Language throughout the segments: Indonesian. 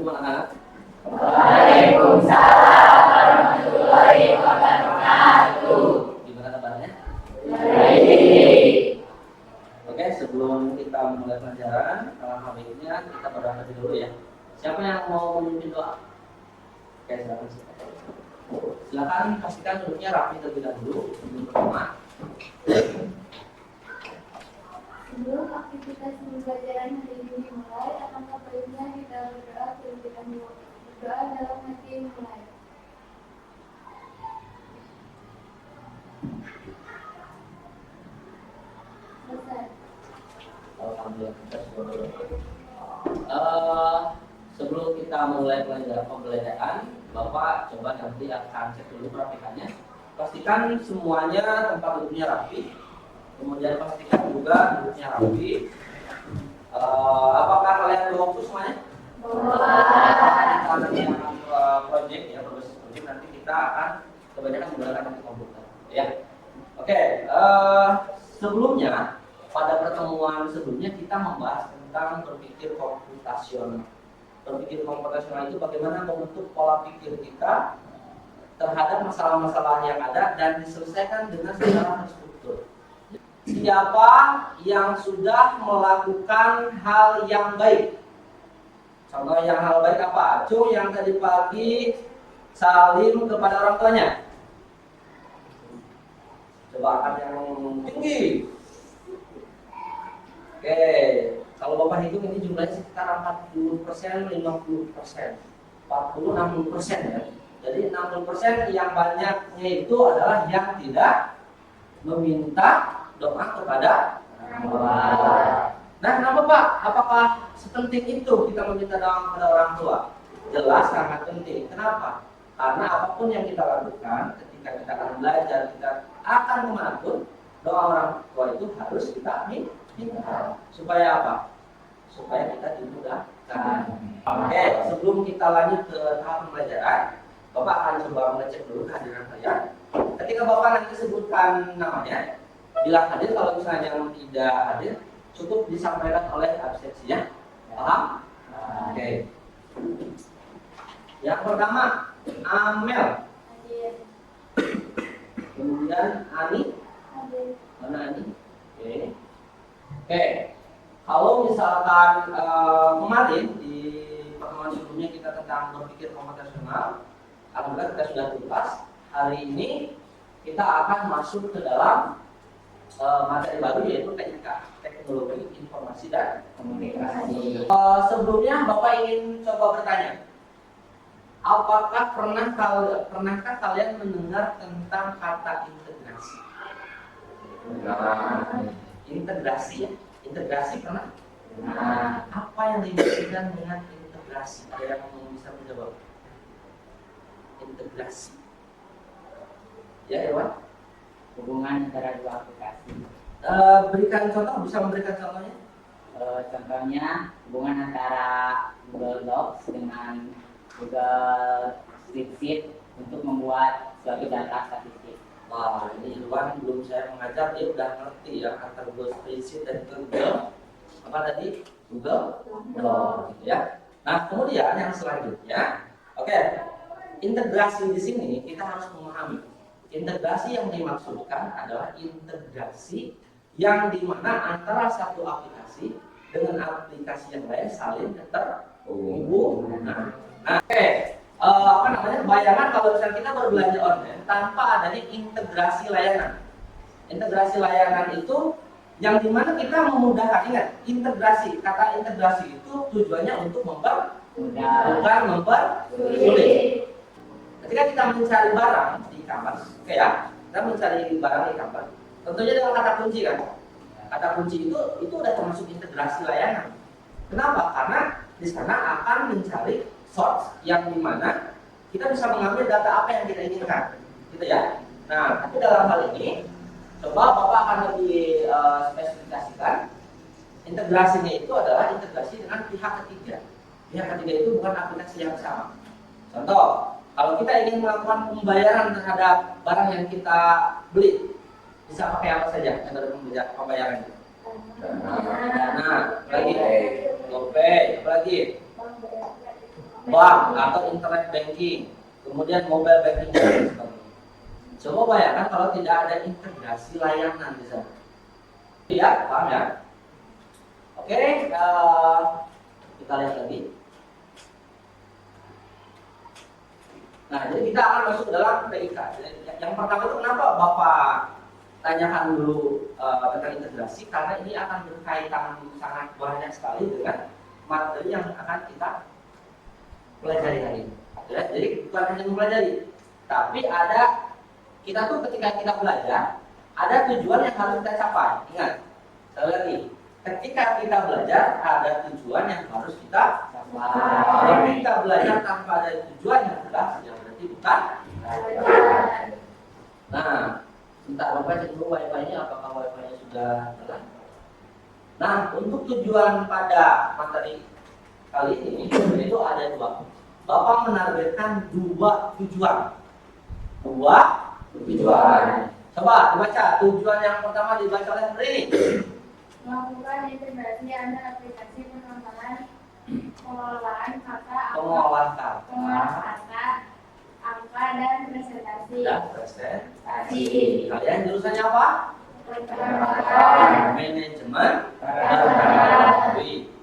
Assalamualaikum anak-anak. Waalaikumsalam warahmatullahi wabarakatuh. Gimana kabarnya? Baik. Oke, sebelum kita mulai pelajaran, alangkah baiknya kita berdoa dulu ya. Siapa yang mau memimpin doa? Oke, silakan. Silakan pastikan duduknya rapi terlebih dahulu. Yang pertama. Sebelum aktivitas pembelajaran hari ini dimulai, alangkah baiknya kita berdoa terlebih dahulu. Berdoa dalam hati mulai. Selesai. Alhamdulillah kita sudah berdoa. Sebelum kita mulai pembelajaran, Bapak coba nanti akan cek dulu perapikannya. Pastikan semuanya tempat duduknya rapi. Kemudian pastikan juga duduknya rapi. Apakah kalian bawa buku semuanya? Kita nanti akan project ya, berbasis project. Nanti kita akan kebanyakan menggunakan komputer. Ya. Oke. Sebelumnya pada pertemuan sebelumnya kita membahas tentang berpikir komputasional. Berpikir komputasional itu bagaimana membentuk pola pikir kita terhadap masalah-masalah yang ada dan diselesaikan dengan secara terstruktur. Siapa yang sudah melakukan hal yang baik? Contoh yang hal baik apa? Cung yang tadi pagi salim kepada orang tuanya. Coba angkat yang tinggi. Oke, kalau Bapak hitung ini jumlahnya sekitar 40%, 50%, 40, 60% ya. Jadi 60% yang banyaknya itu adalah yang tidak meminta doa kepada Allah. Nah, kenapa Pak? Apakah sepenting itu kita meminta doa kepada orang tua? Jelas sangat penting. Kenapa? Karena apapun yang kita lakukan, ketika kita akan belajar, kita akan kemanapun, doa orang tua itu harus kita minta. Supaya apa? Supaya kita dimudahkan. Oke, sebelum kita lanjut ke tahap pembelajaran, Bapak akan coba mengecek dulu kehadiran kalian. Ketika Bapak nanti sebutkan namanya, bila hadir, kalau misalnya yang tidak hadir, cukup disampaikan oleh absensinya. Paham? Oke. Yang pertama, Amel. Hadir. Kemudian Ani. Hadir. Mana Ani? Oke. Oke. Kalau misalkan kemarin di pertemuan sebelumnya kita tentang berpikir komputasional, alhamdulillah kita sudah tuntas. Hari ini kita akan masuk ke dalam materi baru, yaitu TIK, Teknologi Informasi dan Komunikasi. Sebelumnya Bapak ingin coba bertanya, apakah pernahkah kalian mendengar tentang kata integrasi? Integrasi ya? Integrasi pernah? Nah, apa yang dimaksudkan dengan integrasi? Ada yang bisa menjawab? Integrasi. Ya, Irwan? Hubungan antara dua aplikasi. Berikan contoh, bisa memberikan contohnya? Contohnya hubungan antara Google Docs dengan Google Spreadsheet untuk membuat suatu data statistik. Wah, ini Irwan belum saya mengajar, dia udah ngerti ya antara Google Spreadsheet dan Google apa tadi? Google Docs, gitu ya. Nah, kemudian yang selanjutnya, oke, integrasi di sini kita harus memahami. Integrasi yang dimaksudkan adalah integrasi yang dimana antara satu aplikasi dengan aplikasi yang lain saling terhubung. Nah, oke, apa namanya? Bayangan kalau misalnya kita berbelanja online tanpa adanya integrasi layanan. Integrasi layanan itu yang dimana kita memudahkan. Ingat, integrasi. Kata integrasi itu tujuannya untuk bukan mempersulit. Ketika kita mencari barang di e-commerce, oke ya, kita mencari barang di e-commerce, tentunya dengan kata kunci kan. Kata kunci itu udah termasuk integrasi layanan. Kenapa? Karena di sana akan mencari source yang dimana kita bisa mengambil data apa yang kita inginkan, gitu ya. Nah, tapi dalam hal ini, coba Bapak akan lebih spesifikasikan. Integrasinya itu adalah integrasi dengan pihak ketiga. Pihak ketiga itu bukan aplikasi yang sama. Contoh, kalau kita ingin melakukan pembayaran terhadap barang yang kita beli, bisa pakai apa saja metode pembayaran itu? Dana, lagi GoPay, apa lagi? bank atau internet banking, kemudian mobile banking dan sebagainya. Coba bayangkan kalau tidak ada integrasi layanan di sana. Ya, paham ya? Oke, kita lihat lagi. Nah, jadi kita akan masuk ke dalam PIK. Yang pertama itu kenapa Bapak tanyakan dulu tentang integrasi, karena ini akan berkaitan sangat banyak sekali dengan materi yang akan kita pelajari hari ini. Ya, jadi bukan hanya mempelajari, tapi ada kita tuh ketika kita belajar ada tujuan yang harus kita capai. Ingat, sekali lagi, ketika kita belajar ada tujuan yang harus kita capai. Kalau kita belajar tanpa ada tujuan yang jelas, ya berarti bukan belajar. Nah, minta Bapak cek dulu wifi-nya, apakah wifi-nya sudah jalan. Nah, untuk tujuan pada materi kali ini itu ada dua. Bapak menargetkan dua tujuan. Coba dibaca. Tujuan yang pertama dibaca oleh Rini. Melakukan integrasi antara aplikasi pengelolaan kata, angka dan presentasi. Kalian jurusannya apa? Manajemen.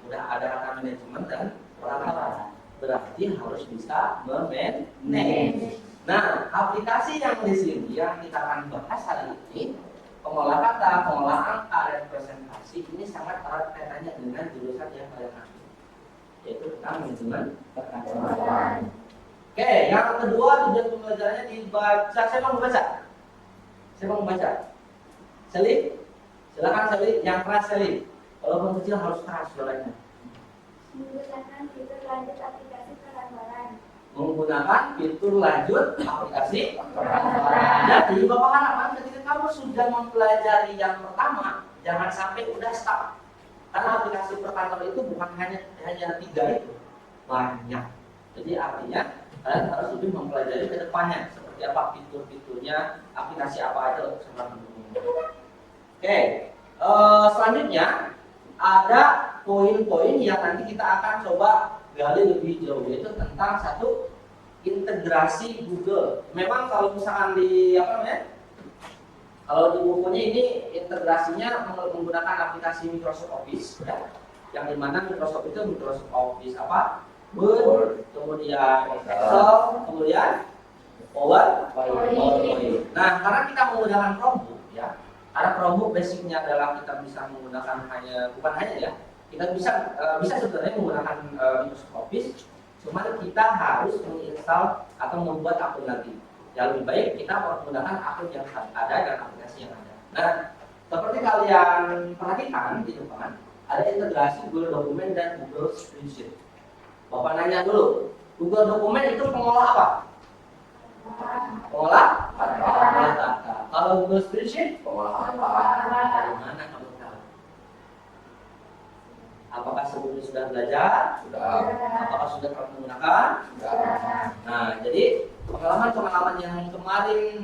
Udah ada kata manajemen dan peralatan. Berarti harus bisa memanage. Nah, aplikasi yang di sini yang kita akan bahas hari ini, pengolah kata, pengolah angka, dan presentasi ini sangat erat kaitannya dengan jurusan yang kalian ambil, yaitu tentang manajemen perkantoran. Oke, yang kedua tujuan pembelajarannya dibaca. Saya mau membaca. Selip, silakan Selip. Yang keras Selip. Walaupun kecil harus keras suaranya. Menggunakan fitur lanjut aplikasi perkantoran. Menggunakan fitur lanjut aplikasi perkantoran. Jadi Bapak harapkan ketika kamu sudah mempelajari yang pertama, jangan sampai udah stuck. Karena aplikasi perkantoran itu bukan hanya 3 itu, banyak. Jadi artinya kalian harus lebih mempelajari ke depannya seperti apa fitur-fiturnya, aplikasi apa aja untuk sekarang. Oke, selanjutnya ada poin-poin yang nanti kita akan coba gali lebih jauh, yaitu tentang satu integrasi Google. Memang kalau misalkan di kalau di bukunya ini integrasinya menggunakan aplikasi Microsoft Office, ya, yang dimana Microsoft itu Microsoft Office apa? Word, kemudian Excel, kemudian PowerPoint. Nah, karena kita menggunakan Chromebook, ya, karena Chromebook basicnya adalah kita bisa menggunakan kita bisa sebenarnya menggunakan Microsoft Office, cuma kita harus menginstal atau membuat akun lagi. Ya, lebih baik kita menggunakan akun yang ada dan aplikasi yang ada. Nah, seperti kalian perhatikan di depan ada integrasi Google Dokumen dan Google Spreadsheet. Bapak nanya dulu, Google Dokumen itu pengolah apa? Pengolah data. Kalau Google Spreadsheet pengolah apa? Dari mana kamu tahu? Apakah sebelumnya sudah belajar? Sudah. Apakah sudah pernah menggunakan? Sudah. Nah, jadi pengalaman yang kemarin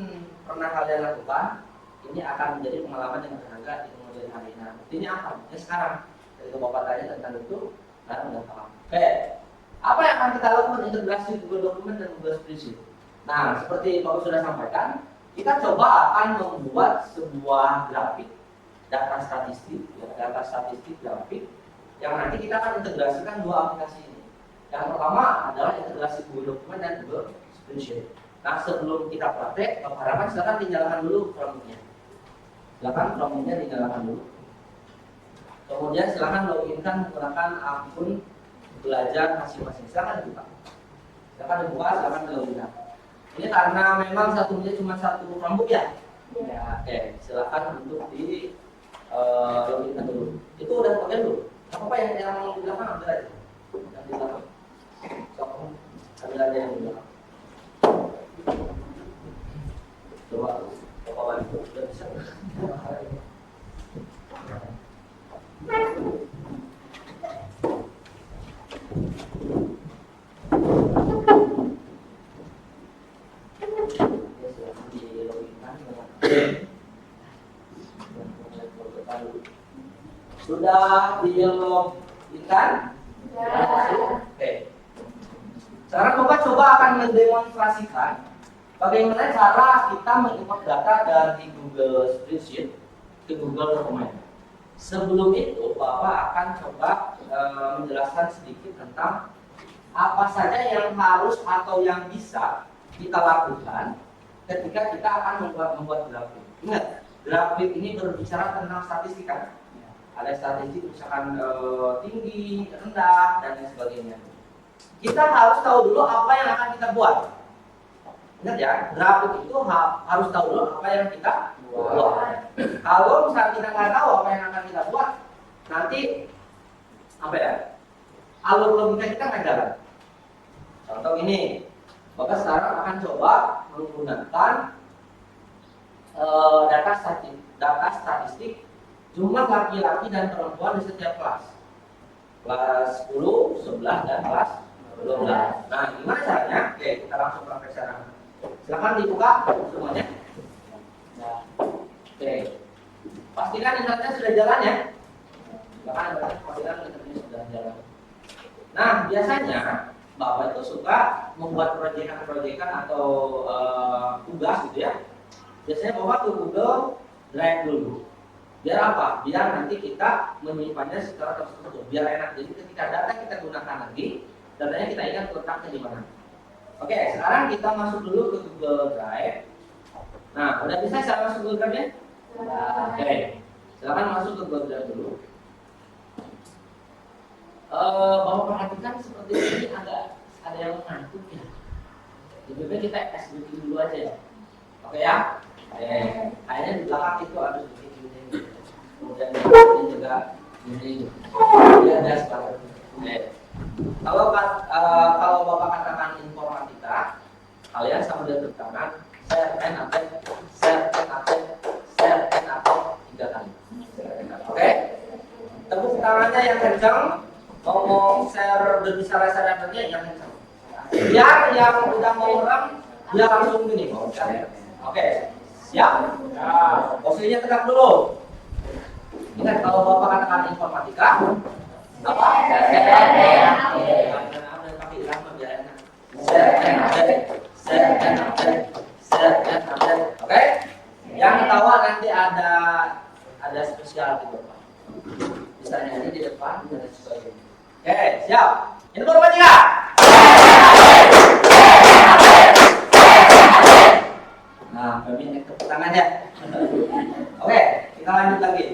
pernah kalian lakukan ini akan menjadi pengalaman yang berharga di kemudian hari. Nah, buktinya apa? Ya sekarang, ketika Bapak tanya tentang itu, kalian sudah paham. Oke. Apa yang akan kita lakukan integrasi Google Dokumen dan Google Spreadsheet? Nah, seperti Bapak sudah sampaikan, kita coba akan membuat sebuah grafik, data statistik grafik, yang nanti kita akan integrasikan dua aplikasi ini. Yang pertama adalah integrasi Google Dokumen dan Google Spreadsheet. Nah, sebelum kita praktek, Bapak harapkan silakan dinyalakan dulu Chrome-nya. Dinyalakan dulu. Kemudian silakan loginkan menggunakan akun belajar masing-masing. Silakan dibuka, silakan diloginkan. Ini karena memang satunya cuma satu Chromebook ya. Ya, oke. Silakan untuk di loginkan dulu. Itu udah pakai dulu. Apa yang di belakang ambil aja. Yang di belakang. Ambil aja yang di belakang. Coba bantu. Sudah bisa. Sudah di login kan? Oke. Sekarang Bapak coba akan mendemonstrasikan bagaimana cara kita mengimport data dari Google Spreadsheet ke Google Dokumen. Sebelum itu, Bapak akan coba menjelaskan sedikit tentang apa saja yang harus atau yang bisa kita lakukan ketika kita akan membuat grafik. Ingat, grafik ini berbicara tentang statistik kan? Ada statistik misalkan tinggi, rendah, dan lain sebagainya. Kita harus tahu dulu apa yang akan kita buat. Ingat ya, grafik itu harus tahu dulu apa yang kita buat. Kalau misalnya kita nggak tahu apa yang akan kita buat, nanti apa ya? Alur logika kita nggak jalan. Contoh ini, Bapak sekarang akan coba menggunakan data statistik jumlah laki-laki dan perempuan di setiap kelas. Kelas 10, 11, dan kelas 12. Nah, gimana caranya? Oke, kita langsung praktek sekarang. Silakan dibuka semuanya. Nah, oke. Pastikan internetnya sudah jalan ya. Silakan pastikan internetnya sudah jalan. Nah, biasanya Bapak itu suka membuat proyekan atau tugas gitu ya. Biasanya Bapak ke Google Drive dulu. Biar apa? Biar nanti kita menyimpannya secara terstruktur. Biar enak. Jadi ketika data kita gunakan lagi, datanya kita ingat letaknya di mana. Oke, sekarang kita masuk dulu ke Google Drive. Nah, udah bisa cara masuk Google Drive-nya? Oke, silakan masuk ke Google Drive dulu. Bapak perhatikan seperti ini ada yang mengantuk ya. Jadi kita SBT dulu aja ya. Oke ya. Kayaknya di belakang itu ada sedikit ini. Kemudian ini juga ini. Dia ada seperti. Kalau Bapak katakan informatika, kalian sama dengan tangan share and update, share and update, share and update 3 kali. Oke? Tepuk tangannya yang kencang, ngomong share berbicara share update-nya yang kencang. Biar yang udah mau merem dia langsung gini. Oke, siap? Posisinya tegak dulu. Ingat kalau Bapak katakan informatika, apa? Oke? Yang ketawa nanti ada spesial gitu Pak. Misalnya ini di depan dan sebagainya. Oke, siap. Informatika. Nah, kami naik tepuk tangannya. Oke, kita lanjut lagi.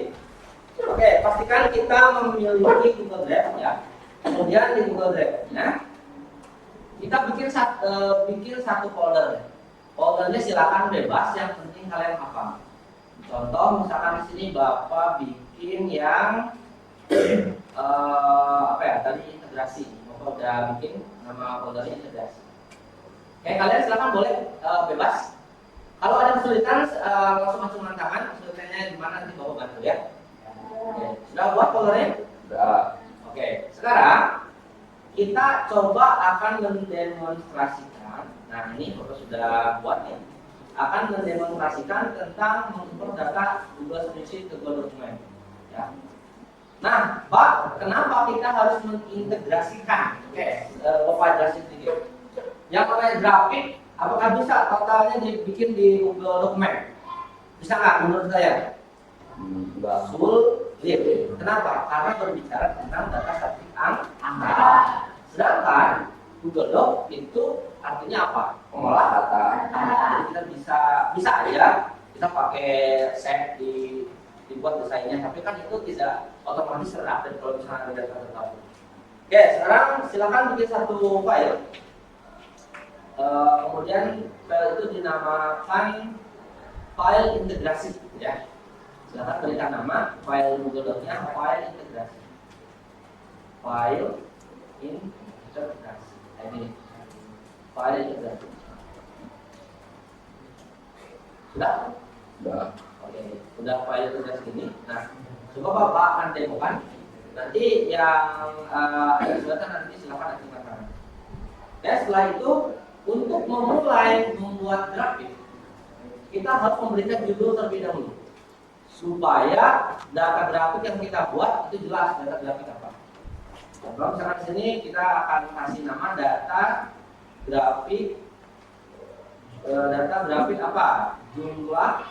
Oke, pastikan kita memiliki Google Drive ya. Kemudian di Google Drive, ya, kita bikin satu folder. Foldernya silakan bebas, yang penting kalian hafal. Contoh, misalkan di sini Bapak bikin yang apa ya? Tadi integrasi. Bapak udah bikin nama foldernya integrasi. Oke, kalian silakan boleh bebas. Kalau ada kesulitan, langsung acungkan tangan. Kesulitannya di mana nanti Bapak bantu ya. Oke, sudah buat foldernya? Sudah. Oke, sekarang kita coba akan mendemonstrasikan. Nah, ini Bapak sudah buat nih. Akan mendemonstrasikan tentang mengimport data Google Spreadsheet ke Google Dokumen. Ya. Nah, Pak, kenapa kita harus mengintegrasikan? Oke, Bapak jelasin sedikit. Yang namanya grafik, apakah bisa totalnya dibikin di Google Dokumen? Bisa nggak menurut saya? Sulit. Kenapa? Karena berbicara tentang data statistik angka. Sedangkan Google Doc itu artinya apa? Pengolah data. Jadi kita bisa aja kita pakai set dibuat desainnya, tapi kan itu tidak otomatis terupdate kalau misalnya ada data terbaru. Oke, sekarang silakan bikin satu file. Kemudian file itu dinamakan file integrasi ya. Silakan berikan nama file Google Doc-nya file integrasi. File integrasi. Ini file integrasi. Sudah? Sudah. Oke, sudah file integrasi ini. Nah, coba Bapak akan demokan. Nanti yang ada kesulitan nanti silakan aktifkan. Ya, setelah itu untuk memulai membuat grafik, kita harus memberikan judul terlebih dahulu supaya data grafik yang kita buat itu jelas data grafik apa. Kalau misalkan di sini kita akan kasih nama data grafik data grafik apa? Jumlah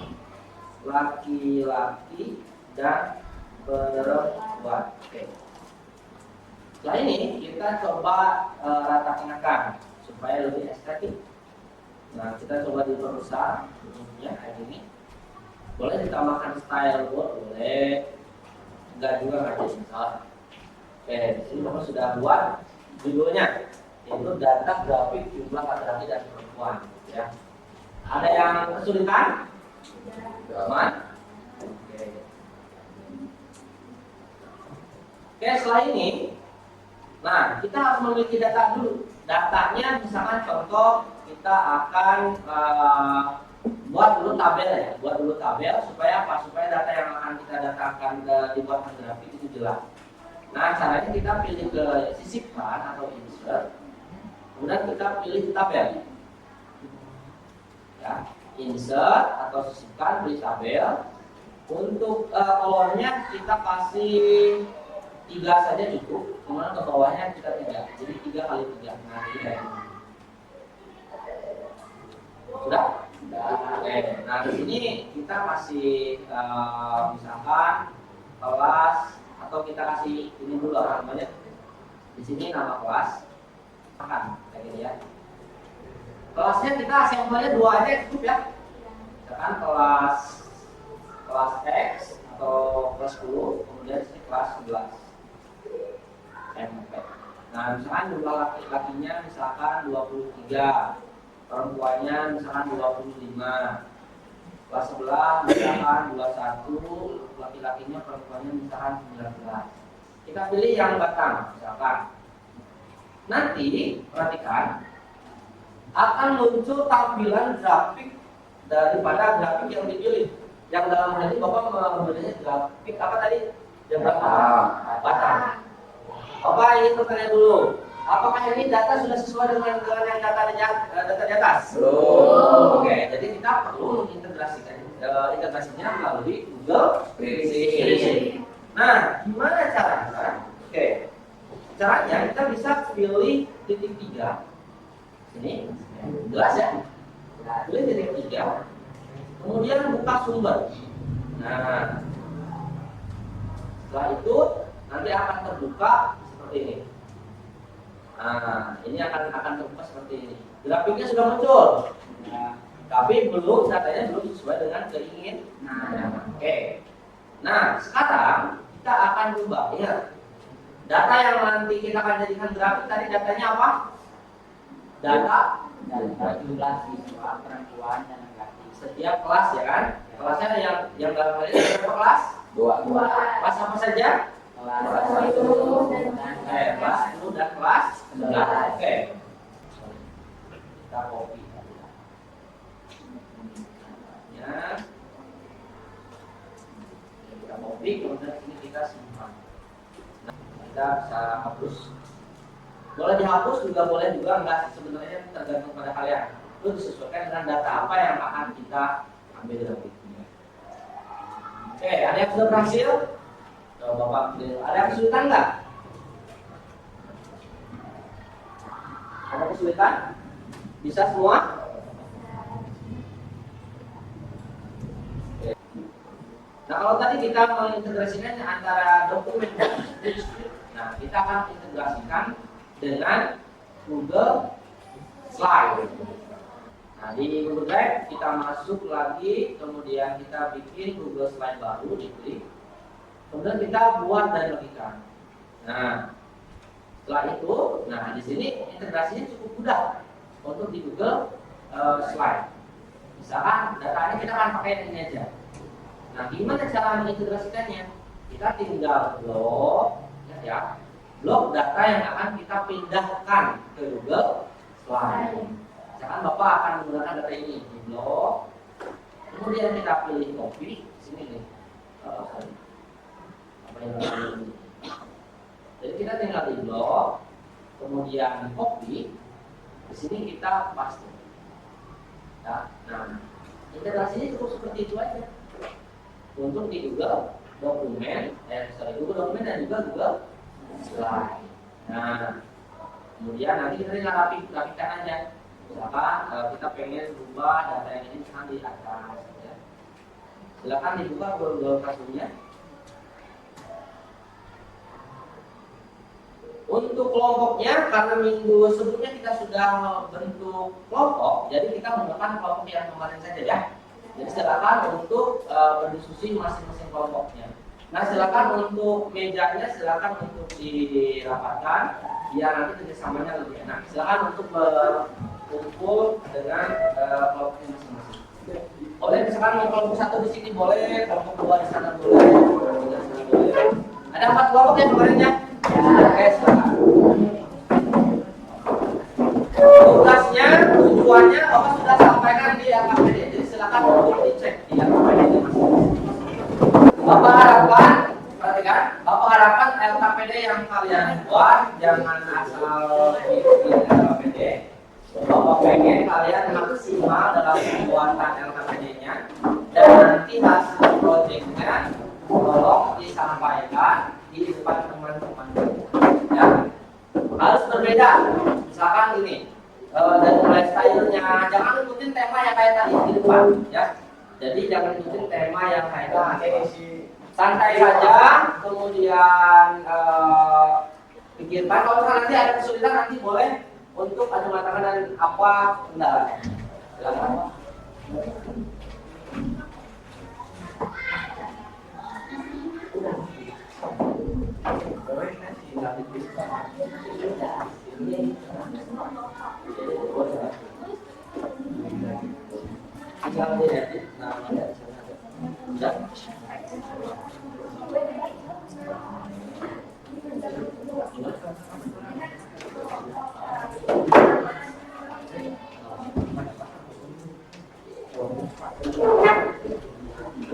laki-laki dan perempuan. Oke. Setelah ini kita coba ratakan supaya lebih estetik. Nah, kita coba diperbesar bentuknya kayak gini. Boleh ditambahkan style board, boleh. Enggak juga nggak jadi masalah. Oke, di sini Bapak sudah buat judulnya, yaitu data grafik jumlah laki-laki dan perempuan. Ya. Ada yang kesulitan? Aman? Oke. Oke, setelah ini, nah kita harus memiliki data dulu. Datanya misalkan contoh kita akan buat dulu tabel ya, buat dulu tabel supaya apa? Supaya data yang akan kita datakan dibuat grafik itu jelas. Nah, caranya kita pilih ke sisipkan atau insert, kemudian kita pilih tabel. Ya, insert atau sisipkan, pilih tabel. Untuk kolomnya kita kasih 3 saja cukup, kemudian ke bawahnya kita 3, jadi 3 kali 3. Nah, ini kayak gini. Sudah? Oke. Nah, di sini kita kasih misalkan kelas atau kita kasih ini dulu namanya. Di sini nama kelas. Makan kayak gini ya. Kelasnya kita sampelnya 2 aja cukup ya. Misalkan kelas X atau kelas 10, kemudian di sini kelas 11. MP. Nah, misalkan jumlah laki-lakinya misalkan 23, perempuannya misalkan 25. Kelas 11 misalkan 21, laki-lakinya perempuannya misalkan 19. Kita pilih yang batang misalkan. Nanti perhatikan akan muncul tampilan grafik daripada grafik yang dipilih. Yang dalam hal ini Bapak memilihnya grafik apa tadi? Yang batang. Bapak ingin bertanya dulu, apakah ini data sudah sesuai dengan yang data di atas? Belum. Oke, jadi kita perlu mengintegrasikan integrasinya melalui Google Sheets. Nah, gimana caranya? Oke, caranya kita bisa pilih titik 3. Ini jelas ya? Pilih titik 3. Kemudian buka sumber. Nah, setelah itu nanti akan terbuka seperti ini. Nah, ini akan terbuka seperti ini. Grafiknya sudah muncul. Nah, tapi datanya belum sesuai dengan keinginan. Oke. Nah, sekarang kita akan ubah ya. Data yang nanti kita akan jadikan grafik tadi datanya apa? Data jumlah siswa perempuan dan laki-laki setiap kelas ya kan? Kelasnya yang dalam hal ini berapa kelas? 2. Kelas apa saja? kelas Kelas 10 dan kelas 11. Oke. Kita copy. Ya. Kita copy, kemudian ini kita simpan. Nah, kita bisa hapus. Boleh dihapus juga boleh juga enggak, sebenarnya tergantung pada kalian. Itu disesuaikan dengan data apa yang akan kita ambil grafiknya. Oke, ada yang sudah berhasil? Coba Bapak, ada yang kesulitan enggak? Ada kesulitan? Bisa semua? Oke. Nah, kalau tadi kita mengintegrasikan antara dokumen dan spreadsheet, nah kita akan integrasikan dengan Google Slide. Nah, di Google Drive kita masuk lagi, kemudian kita bikin Google Slide baru, diklik. Kemudian kita buat dan bagikan. Nah, setelah itu, nah di sini integrasinya cukup mudah untuk di Google Slide. Misalkan datanya kita akan pakai ini aja. Nah, gimana cara mengintegrasikannya? Kita tinggal blok data yang akan kita pindahkan ke Google Slide. Misalkan Bapak akan menggunakan data ini di blok, kemudian kita pilih copy, sini nih. Jadi kita tinggal di blok, kemudian copy, di sini kita paste. Ya, nah, integrasinya cukup seperti itu aja. Untuk di Google Dokumen, Google Dokumen dan juga Google Slide. Nah, Kemudian nanti kita tinggal rapikan aja. Misalkan kita pengen rubah data yang ini misalkan di atas. Ya. Silakan dibuka Google Classroom-nya. Untuk kelompoknya, karena minggu sebelumnya kita sudah bentuk kelompok, jadi kita menggunakan kelompok yang kemarin saja ya. Jadi silakan untuk berdiskusi masing-masing kelompoknya. Nah silakan untuk mejanya, silakan untuk dirapatkan, biar nanti kerjasamanya lebih enak. Silakan untuk berkumpul dengan kelompoknya masing-masing. Boleh misalkan mau kelompok 1 di sini boleh, kelompok 2 di sana boleh, kelompok 3 di sana boleh. Ada 4 kelompok ya kemarin ya? Oke, silakan. Tugasnya, tujuannya Bapak sudah sampaikan di LKPD. Jadi silakan untuk dicek di LKPD masing-masing. Bapak harapkan, perhatikan, Bapak harapkan LKPD yang kalian buat jangan asal bikin LKPD. Bapak pengen kalian maksimal dalam pembuatan LKPD-nya dan nanti hasil proyeknya tolong disampaikan di depan teman-teman ya. Harus berbeda. Misalkan ini dan mulai stylenya jangan ikutin tema yang kayak tadi di depan ya. Jadi jangan ikutin tema yang kayak tadi. Santai saja, kemudian pikirkan kalau nanti ada kesulitan nanti boleh untuk adu tangan dan apa kendala. Silakan.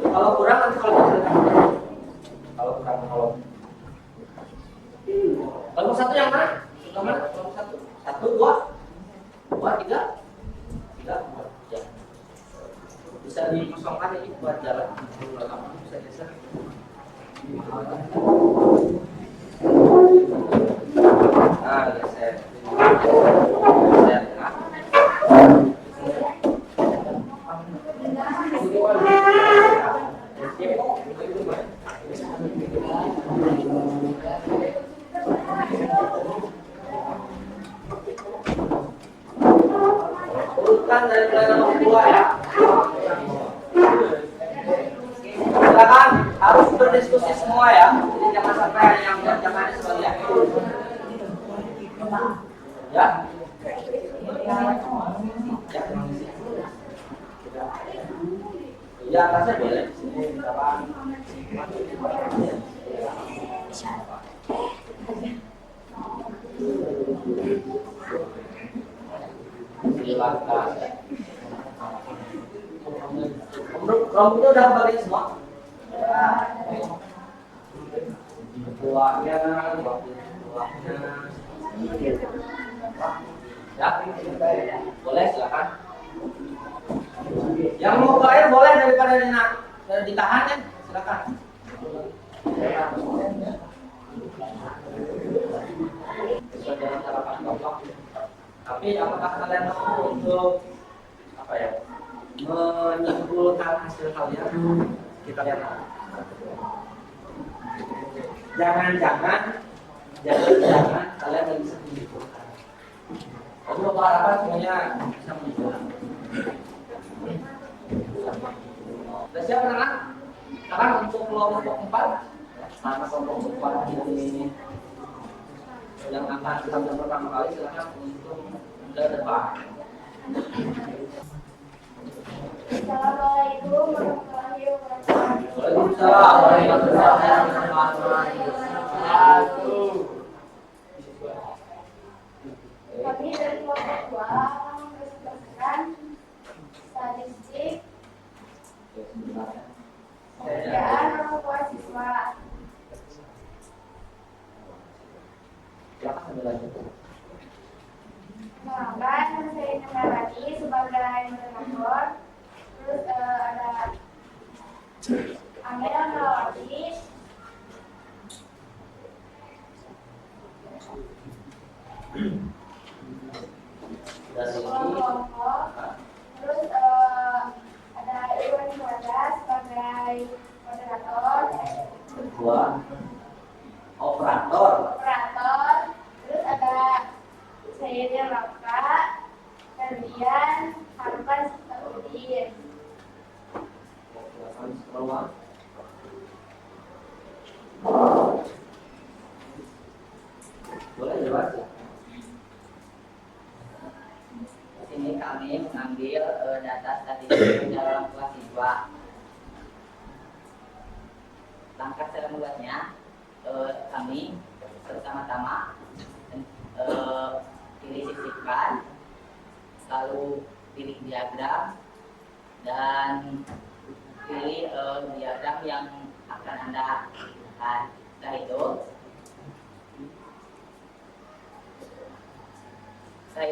Kalau kurang nanti kalau kurang kalau satu yang mana? Mana? Kalau satu, dua, tiga, ya. Bisa dikosongkan ini buat jalan. Bisa geser. Nah, geser. Urutan dari mulai nomor 2 ya. Silakan harus berdiskusi semua ya. Jadi jangan sampai yang jangan sekalian. Ya. Ya, atasnya boleh. Silakan. Rambutnya udah balik semua. Ketuanya, ya, boleh silakan. Yang mau bayar boleh daripada ditahan ya, silakan. Dalam harapan kelompok. Tapi apakah kalian mau untuk apa ya? Menyimpulkan hasil kalian? Kita lihat. Jangan kalian nggak bisa menyimpulkan. Tapi Bapak harapkan semuanya bisa menyimpulkan. Sudah siap anak-anak? Sekarang untuk kelompok 4, karena kelompok 4 ini yang akan kita belajar pertama kali, silakan untuk ke depan. Assalamualaikum warahmatullahi wabarakatuh. Waalaikumsalam warahmatullahi wabarakatuh. Kami dari kelompok 2 akan mempresentasikan statistik pekerjaan orang tua siswa. Kenalkan, saya Nemarani sebagai moderator. Terus ada Amel Nawati, kepada orang tua siswa. Langkah cara membuatnya, kami bersama-tama pilih sisipkan, lalu pilih diagram, dan pilih diagram yang akan Anda lihat. Setelah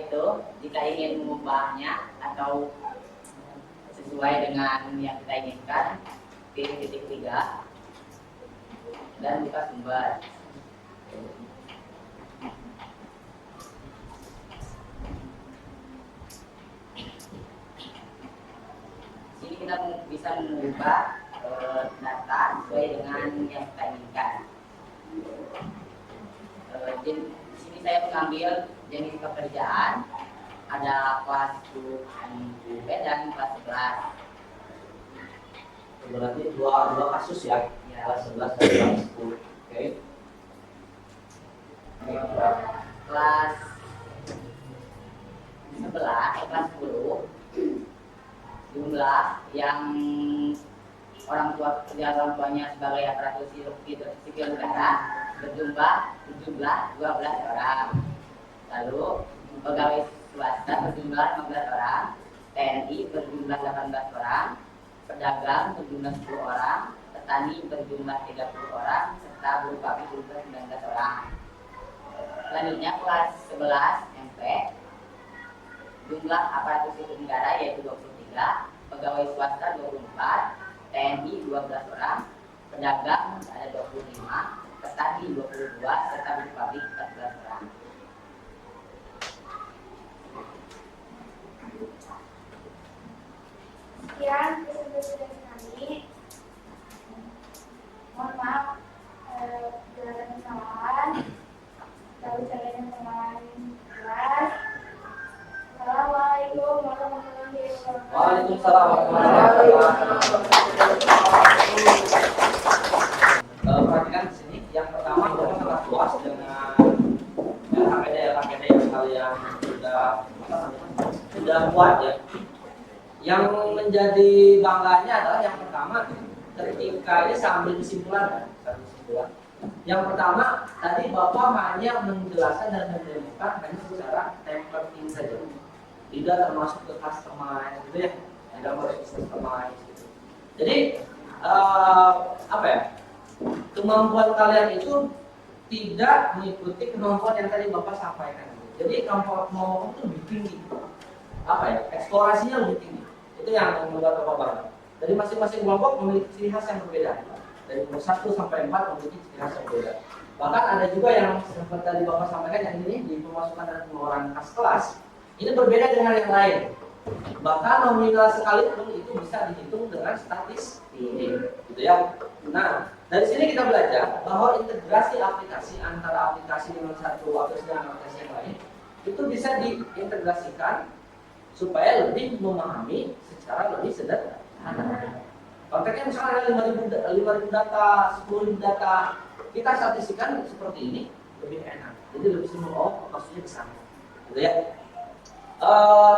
itu, jika ingin mengubahnya atau sesuai dengan yang kita inginkan, pilih titik 3 dan buka sumber. Sini kita bisa mengubah data sesuai dengan yang kita inginkan. Di sini saya mengambil jenis pekerjaan, ada kelas 10B dan kelas 11. Berarti dua kasus ya, kelas 11 dan kelas 10. Oke. Kelas 11, kelas 10 jumlah yang orang tuanya sebagai aparatur sipil negara berjumlah 12 orang. Lalu pegawai swasta berjumlah 15 orang, TNI berjumlah 18 orang, pedagang berjumlah 10 orang, petani berjumlah 30 orang, serta buruh pabrik berjumlah 19 orang. Selanjutnya kelas 11 MP, jumlah aparatur sipil negara yaitu 23, pegawai swasta 24, TNI 12 orang, pedagang ada 25, petani 22, serta buruh pabrik 14 orang. Sekian presentasi dari kami. Mohon maaf bila ada kesalahan. Lalu caranya kesalahan jelas. Assalamualaikum warahmatullahi wabarakatuh. Waalaikumsalam warahmatullahi wabarakatuh. Perhatikan di sini, yang pertama Bapak sangat puas dengan LHPD yang kalian sudah buat ya. Yang menjadi bangganya adalah yang pertama, ketika ini sambil kesimpulan. Yang pertama, tadi Bapak hanya menjelaskan dan mendemokan hanya secara templating saja, tidak termasuk ke customize gitu ya, tidak masuk ke customize gitu. Jadi apa ya, kemampuan kalian itu tidak mengikuti kemampuan yang tadi Bapak sampaikan. Jadi kemampuan itu lebih tinggi, apa ya, eksplorasinya lebih tinggi. Itu yang membuat Bapak bangga. Dari masing-masing kelompok memiliki ciri khas yang berbeda. Dari umur 1 sampai 4 memiliki ciri khas yang berbeda. Bahkan ada juga yang seperti tadi Bapak sampaikan, yang ini di pemasukan dan pengeluaran kas kelas ini berbeda dengan yang lain. Bahkan nominal sekalipun itu bisa dihitung dengan statistik, gitu ya. Nah, dari sini kita belajar bahwa integrasi aplikasi antara aplikasi dengan satu aplikasi dengan aplikasi yang lain itu bisa diintegrasikan supaya lebih memahami secara lebih sederhana. Konteksnya misalnya ada 5.000 data, 10.000 data, kita statistikan seperti ini lebih enak. Jadi lebih semua maksudnya ke sana, gitu ya.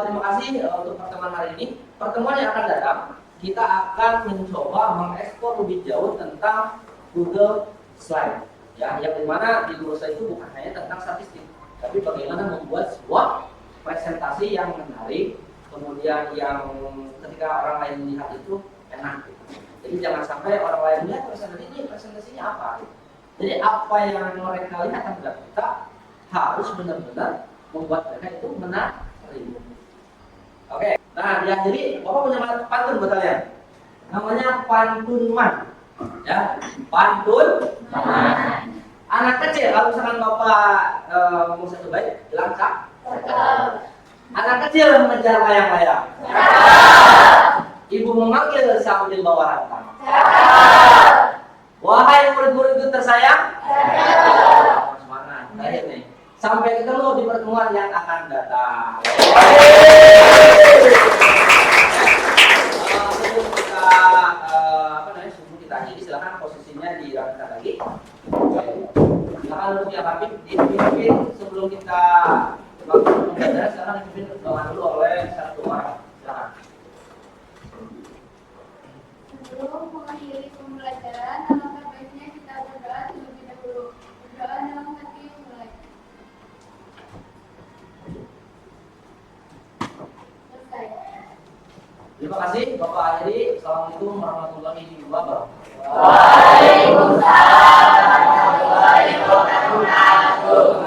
Terima kasih untuk pertemuan hari ini. Pertemuan yang akan datang, kita akan mencoba mengekspor lebih jauh tentang Google Slide, ya, yang dimana di Google Slide itu bukan hanya tentang statistik, tapi bagaimana membuat sebuah presentasi yang menarik, kemudian yang ketika orang lain melihat itu enak. Jadi jangan sampai orang lain melihat presentasinya apa. Jadi apa yang mereka lihat terhadap kita harus benar-benar membuat mereka itu menarik. Oke, nah ya, jadi Bapak punya pantun buat kalian. Namanya pantunman, ya, pantunman. Anak kecil kalau misalkan Bapak mau satu baik, bilang cak. Anak kecil mengejar layang-layang. Ibu memanggil sambil bawa rantang. Wahai murid-muridku tersayang, semangat. Terakhir nih. Sampai ketemu di pertemuan yang akan datang. Sebelum kita sebelum kita akhiri, silakan posisinya dirapikan lagi. Silakan untuk yang rapid dipimpin sebelum kita langsung belajar. Silakan dipimpin dulu oleh satu orang. Silakan. Sebelum mengakhiri pembelajaran, alangkah baiknya kita berdoa terlebih dahulu. Berdoa dalam hati mulai. Selesai. Terima kasih Bapak Airi. Assalamualaikum warahmatullahi wabarakatuh. Waalaikumsalam warahmatullahi wabarakatuh.